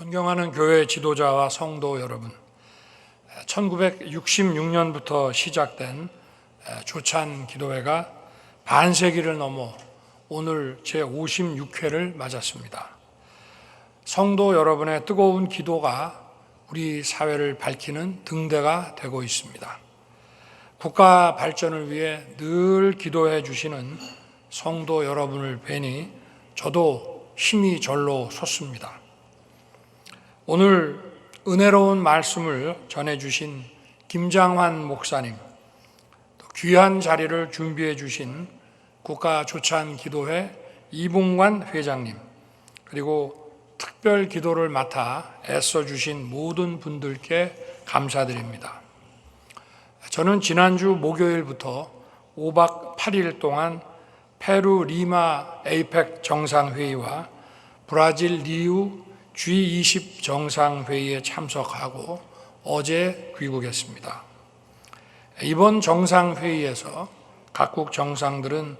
존경하는 교회 지도자와 성도 여러분, 1966년부터 시작된 조찬 기도회가 반세기를 넘어 오늘 제56회를 맞았습니다. 성도 여러분의 뜨거운 기도가 우리 사회를 밝히는 등대가 되고 있습니다. 국가 발전을 위해 늘 기도해 주시는 성도 여러분을 뵈니 저도 힘이 절로 솟습니다. 오늘 은혜로운 말씀을 전해주신 김장환 목사님, 또 귀한 자리를 준비해 주신 국가조찬기도회 이봉관 회장님, 그리고 특별 기도를 맡아 애써주신 모든 분들께 감사드립니다. 저는 지난주 목요일부터 5박 8일 동안 페루 리마 에이펙 정상회의와 브라질 리우 G20 정상회의에 참석하고 어제 귀국했습니다. 이번 정상회의에서 각국 정상들은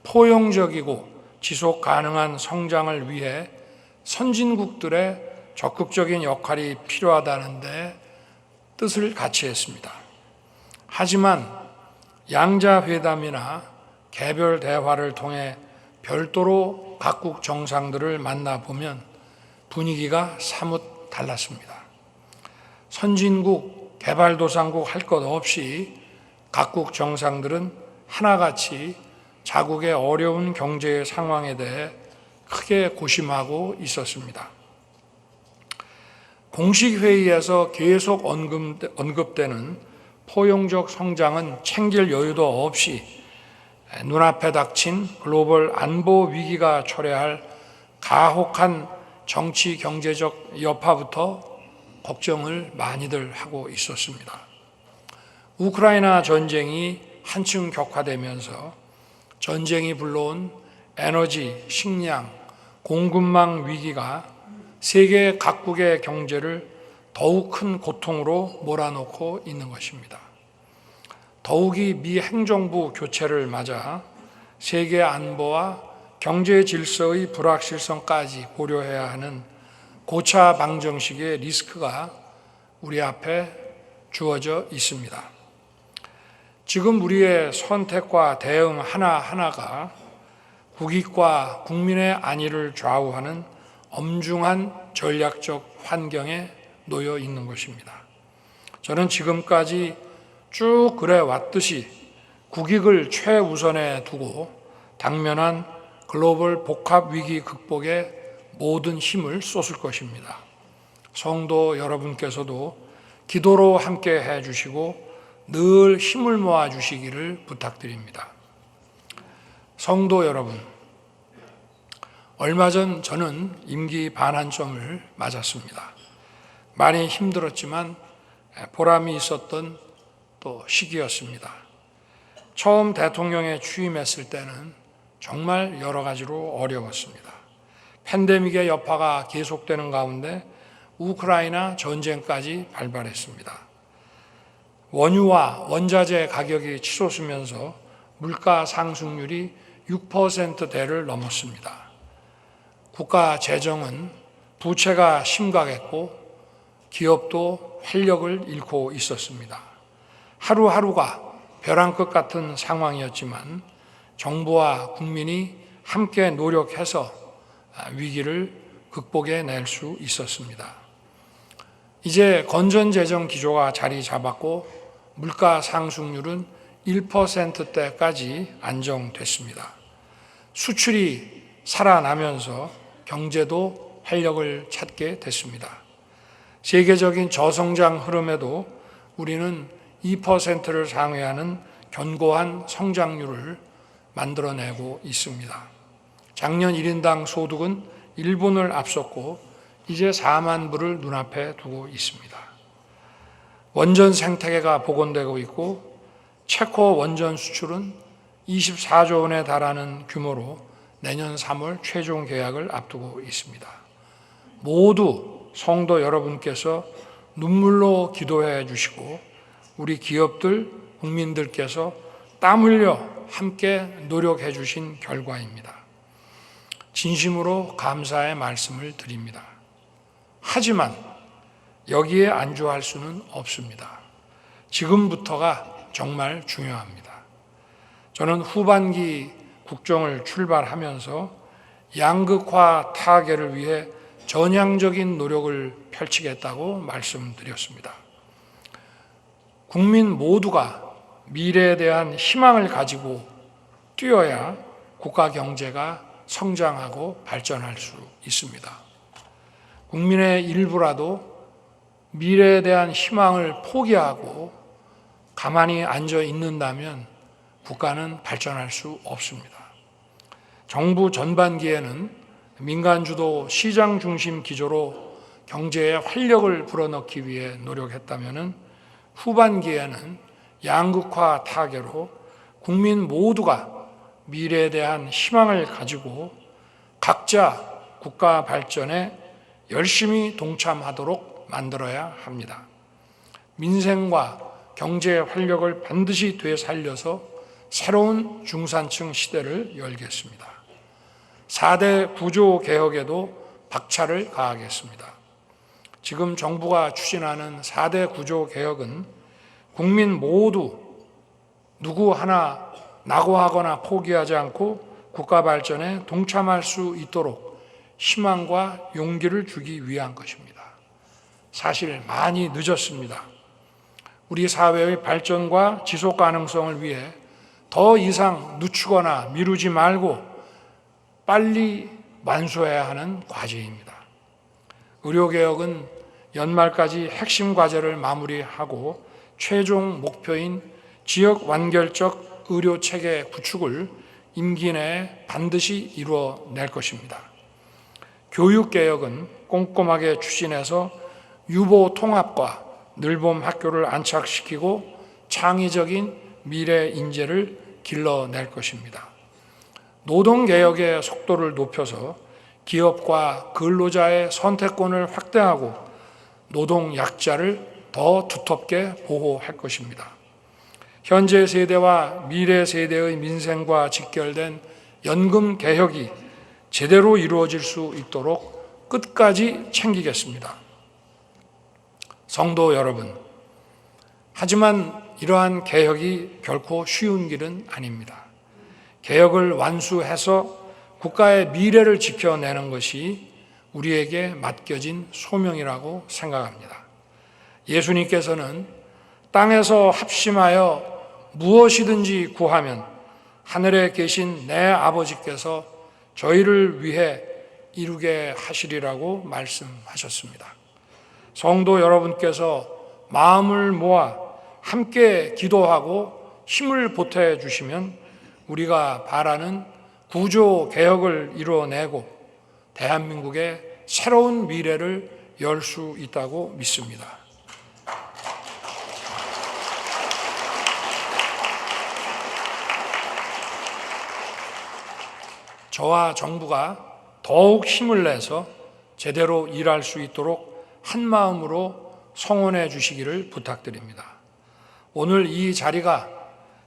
포용적이고 지속 가능한 성장을 위해 선진국들의 적극적인 역할이 필요하다는 데 뜻을 같이 했습니다. 하지만 양자회담이나 개별 대화를 통해 별도로 각국 정상들을 만나보면 분위기가 사뭇 달랐습니다. 선진국, 개발도상국 할 것 없이 각국 정상들은 하나같이 자국의 어려운 경제 상황에 대해 크게 고심하고 있었습니다. 공식 회의에서 계속 언급되는 포용적 성장은 챙길 여유도 없이 눈앞에 닥친 글로벌 안보 위기가 초래할 가혹한 정치 경제적 여파부터 걱정을 많이들 하고 있었습니다. 우크라이나 전쟁이 한층 격화되면서 전쟁이 불러온 에너지, 식량, 공급망 위기가 세계 각국의 경제를 더욱 큰 고통으로 몰아넣고 있는 것입니다. 더욱이 미 행정부 교체를 맞아 세계 안보와 경제 질서의 불확실성까지 고려해야 하는 고차 방정식의 리스크가 우리 앞에 주어져 있습니다. 지금 우리의 선택과 대응 하나하나가 국익과 국민의 안위를 좌우하는 엄중한 전략적 환경에 놓여 있는 것입니다. 저는 지금까지 쭉 그래 왔듯이 국익을 최우선에 두고 당면한 글로벌 복합 위기 극복에 모든 힘을 쏟을 것입니다. 성도 여러분께서도 기도로 함께 해 주시고 늘 힘을 모아 주시기를 부탁드립니다. 성도 여러분, 얼마 전 저는 임기 반환점을 맞았습니다. 많이 힘들었지만 보람이 있었던 또 시기였습니다. 처음 대통령에 취임했을 때는 정말 여러 가지로 어려웠습니다. 팬데믹의 여파가 계속되는 가운데 우크라이나 전쟁까지 발발했습니다. 원유와 원자재 가격이 치솟으면서 물가 상승률이 6%대를 넘었습니다. 국가 재정은 부채가 심각했고 기업도 활력을 잃고 있었습니다. 하루하루가 벼랑 끝 같은 상황이었지만 정부와 국민이 함께 노력해서 위기를 극복해낼 수 있었습니다. 이제 건전재정 기조가 자리 잡았고 물가 상승률은 1%대까지 안정됐습니다. 수출이 살아나면서 경제도 활력을 찾게 됐습니다. 세계적인 저성장 흐름에도 우리는 2%를 상회하는 견고한 성장률을 만들어내고 있습니다. 작년 1인당 소득은 일본을 앞섰고 이제 4만 불을 눈앞에 두고 있습니다. 원전 생태계가 복원되고 있고 체코 원전 수출은 24조 원에 달하는 규모로 내년 3월 최종 계약을 앞두고 있습니다. 모두 성도 여러분께서 눈물로 기도해 주시고 우리 기업들, 국민들께서 땀 흘려 함께 노력해 주신 결과입니다. 진심으로 감사의 말씀을 드립니다. 하지만 여기에 안주할 수는 없습니다. 지금부터가 정말 중요합니다. 저는 후반기 국정을 출발하면서 양극화 타개를 위해 전향적인 노력을 펼치겠다고 말씀드렸습니다. 국민 모두가 미래에 대한 희망을 가지고 뛰어야 국가 경제가 성장하고 발전할 수 있습니다. 국민의 일부라도 미래에 대한 희망을 포기하고 가만히 앉아 있는다면 국가는 발전할 수 없습니다. 정부 전반기에는 민간 주도 시장 중심 기조로 경제에 활력을 불어넣기 위해 노력했다면 후반기에는 양극화 타개로 국민 모두가 미래에 대한 희망을 가지고 각자 국가 발전에 열심히 동참하도록 만들어야 합니다. 민생과 경제의 활력을 반드시 되살려서 새로운 중산층 시대를 열겠습니다. 4대 구조 개혁에도 박차를 가하겠습니다. 지금 정부가 추진하는 4대 구조 개혁은 국민 모두 누구 하나 낙오하거나 포기하지 않고 국가 발전에 동참할 수 있도록 희망과 용기를 주기 위한 것입니다. 사실 많이 늦었습니다. 우리 사회의 발전과 지속 가능성을 위해 더 이상 늦추거나 미루지 말고 빨리 완수해야 하는 과제입니다. 의료개혁은 연말까지 핵심 과제를 마무리하고 최종 목표인 지역 완결적 의료체계 구축을 임기 내에 반드시 이루어낼 것입니다. 교육개혁은 꼼꼼하게 추진해서 유보 통합과 늘봄 학교를 안착시키고 창의적인 미래 인재를 길러낼 것입니다. 노동개혁의 속도를 높여서 기업과 근로자의 선택권을 확대하고 노동 약자를 더 두텁게 보호할 것입니다. 현재 세대와 미래 세대의 민생과 직결된 연금 개혁이 제대로 이루어질 수 있도록 끝까지 챙기겠습니다. 성도 여러분, 하지만 이러한 개혁이 결코 쉬운 길은 아닙니다. 개혁을 완수해서 국가의 미래를 지켜내는 것이 우리에게 맡겨진 소명이라고 생각합니다. 예수님께서는 땅에서 합심하여 무엇이든지 구하면 하늘에 계신 내 아버지께서 저희를 위해 이루게 하시리라고 말씀하셨습니다. 성도 여러분께서 마음을 모아 함께 기도하고 힘을 보태 주시면 우리가 바라는 구조 개혁을 이루어내고 대한민국의 새로운 미래를 열 수 있다고 믿습니다. 저와 정부가 더욱 힘을 내서 제대로 일할 수 있도록 한마음으로 성원해 주시기를 부탁드립니다. 오늘 이 자리가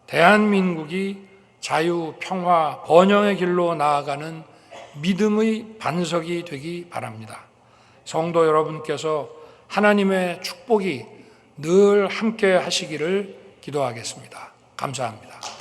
대한민국이 자유, 평화, 번영의 길로 나아가는 믿음의 반석이 되기 바랍니다. 성도 여러분께서 하나님의 축복이 늘 함께 하시기를 기도하겠습니다. 감사합니다.